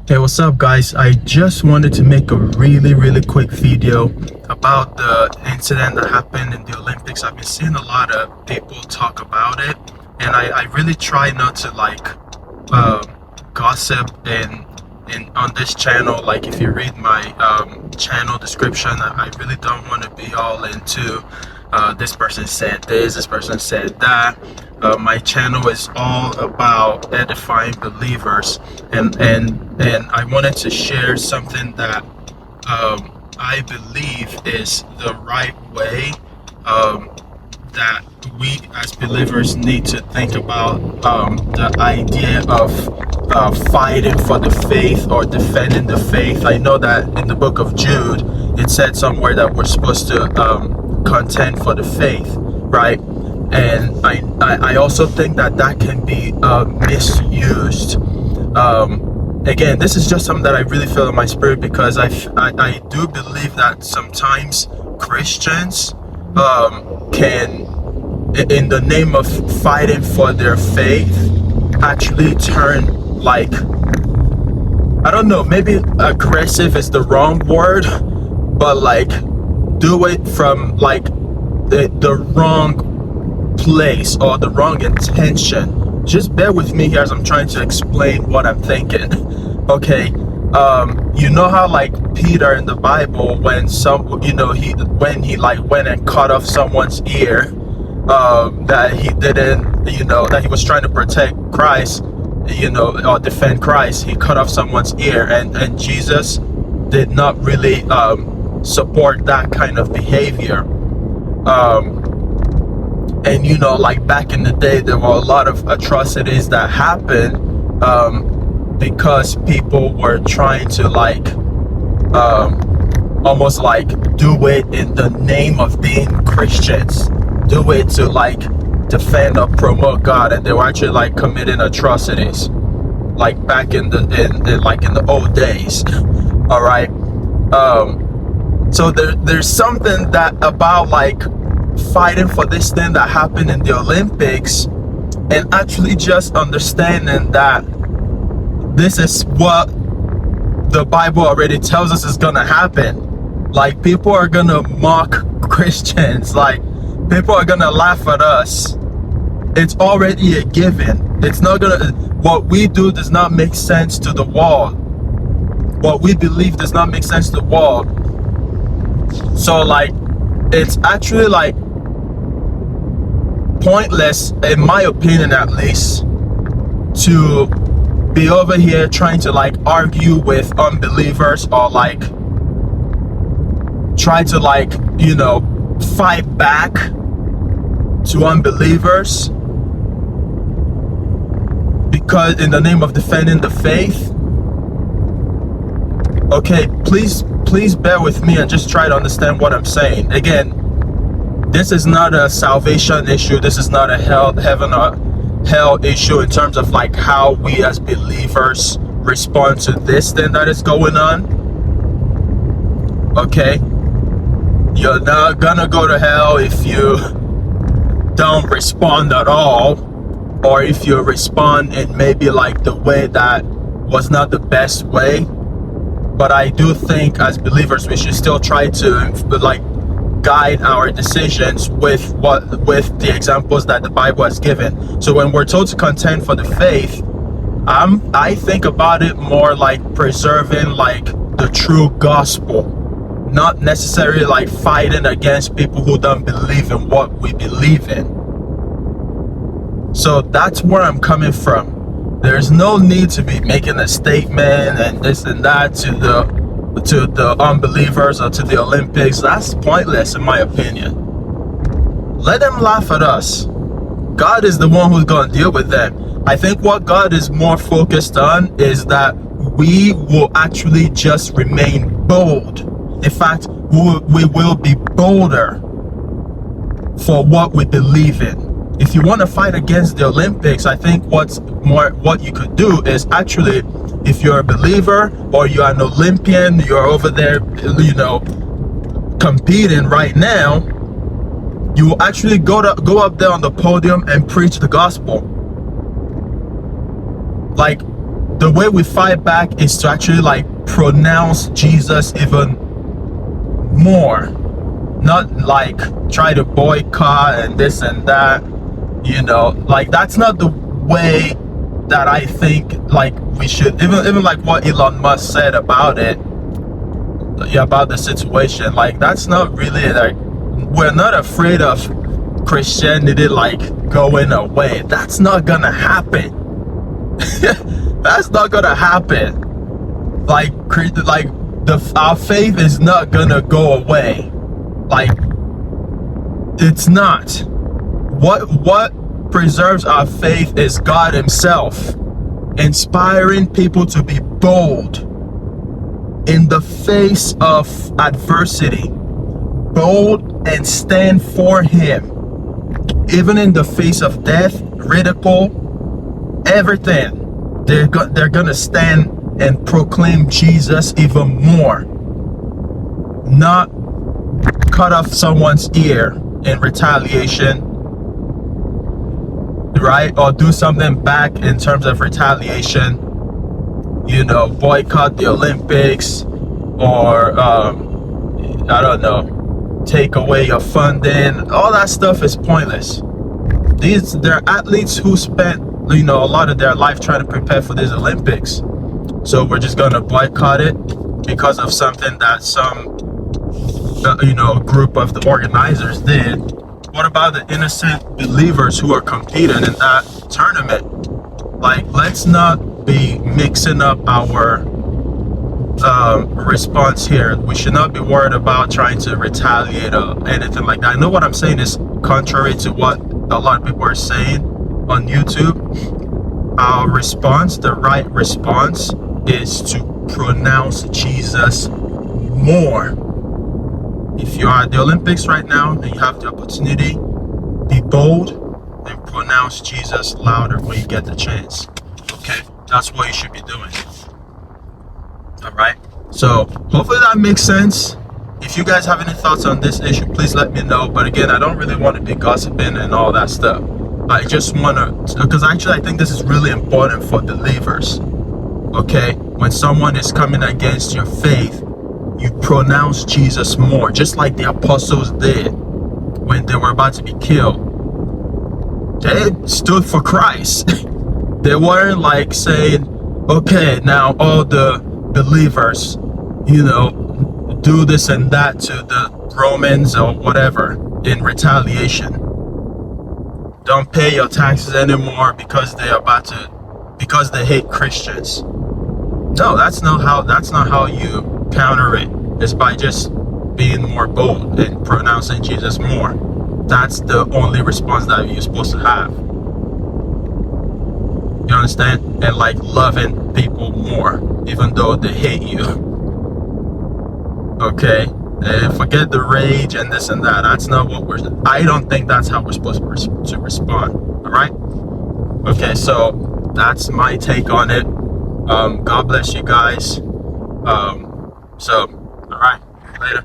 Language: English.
Hey, what's up, guys? I just wanted to make a really quick video about the incident that happened in the Olympics. I've been seeing a lot of people talk about it, and I really try not to uh, gossip in on this channel. Like, if you read my channel description, I really don't want to be all into this person said this person said that. My channel is all about edifying believers, and I wanted to share something that I believe is the right way that we as believers need to think about the idea of fighting for the faith or defending the faith. I know that in the book of Jude, it said somewhere that we're supposed to contend for the faith, right? And I also think that that can be misused. Again, this is just something that I really feel in my spirit, because I do believe that sometimes Christians can, in the name of fighting for their faith, actually turn, like, I don't know, maybe aggressive is the wrong word, but like do it from like the wrong place or the wrong intention. Just bear with me here as I'm trying to explain what I'm thinking. Okay, you know how like Peter in the Bible, when he like went and cut off someone's ear, that he didn't, that he was trying to protect Christ, or defend Christ. He cut off someone's ear, and Jesus did not really support that kind of behavior. And like back in the day, there were a lot of atrocities that happened because people were trying to like almost like do it in the name of being Christians, do it to like defend or promote God, and they were actually like committing atrocities, like back in the old days. All right. So there's something that about like fighting for this thing that happened in the Olympics, and actually just understanding that this is what the Bible already tells us is gonna happen. Like, people are gonna mock Christians, like people are gonna laugh at us. It's already a given. It's not gonna, what we do does not make sense to the world. What we believe does not make sense to the world. So like, it's actually like pointless, in my opinion at least, to be over here trying to like argue with unbelievers, or like try to like fight back to unbelievers, because in the name of defending the faith. Okay, please bear with me and just try to understand what I'm saying. Again, this is not a salvation issue. This is not a heaven or hell issue in terms of like how we as believers respond to this thing that is going on. Okay, you're not gonna go to hell if you don't respond at all, or if you respond in maybe like the way that was not the best way. But I do think as believers we should still try to like guide our decisions with the examples that the Bible has given. So when we're told to contend for the faith, I think about it more like preserving like the true gospel, not necessarily like fighting against people who don't believe in what we believe in. So that's where I'm coming from. There's no need to be making a statement and this and that to the unbelievers or to the Olympics. That's pointless in my opinion. Let them laugh at us. God is the one who's going to deal with them. I think what God is more focused on is that we will actually just remain bold. In fact, we will be bolder for what we believe in. If you want to fight against the Olympics, I think what you could do is actually, if you're a believer or you're an Olympian, you're over there, competing right now, you will actually go up there on the podium and preach the gospel. Like, the way we fight back is to actually like pronounce Jesus even more, not like try to boycott and this and that, you know. Like that's not the way that I think like we should, even like what Elon Musk said about it, yeah, about the situation. Like that's not really like, we're not afraid of Christianity like going away. That's not gonna happen. That's not gonna happen. Like our faith is not gonna go away. Like it's not. What preserves our faith is God Himself, inspiring people to be bold in the face of adversity, bold and stand for Him, even in the face of death, ridicule, everything. They're gonna stand and proclaim Jesus even more, not cut off someone's ear in retaliation, right? Or do something back in terms of retaliation, you know, boycott the Olympics, or I don't know, take away your funding. All that stuff is pointless. They're athletes who spent, you know, a lot of their life trying to prepare for these Olympics. So we're just gonna boycott it because of something that some you know, group of the organizers did. What about the innocent believers who are competing in that tournament? Like, let's not be mixing up our response here. We should not be worried about trying to retaliate or anything like that. I know what I'm saying is contrary to what a lot of people are saying on YouTube. Our response, the right response, is to pronounce Jesus more. If you are at the Olympics right now and you have the opportunity, be bold and pronounce Jesus louder when you get the chance. Okay, that's what you should be doing. All right, so hopefully that makes sense. If you guys have any thoughts on this issue, please let me know. But again, I don't really want to be gossiping and all that stuff. I just want to, because actually I think this is really important for believers. Okay, when someone is coming against your faith, you pronounce Jesus more, just like the apostles did when they were about to be killed. They stood for Christ. They weren't like saying, okay, now all the believers, you know, do this and that to the Romans or whatever in retaliation. Don't pay your taxes anymore because because they hate Christians. No, that's not how you counter it. It's by just being more bold and pronouncing Jesus more. That's the only response that you're supposed to have. You understand? And like loving people more, even though they hate you. Okay? And forget the rage and this and that. That's not what I don't think that's how we're supposed to respond. Alright? Okay, so that's my take on it. God bless you guys. Alright, later.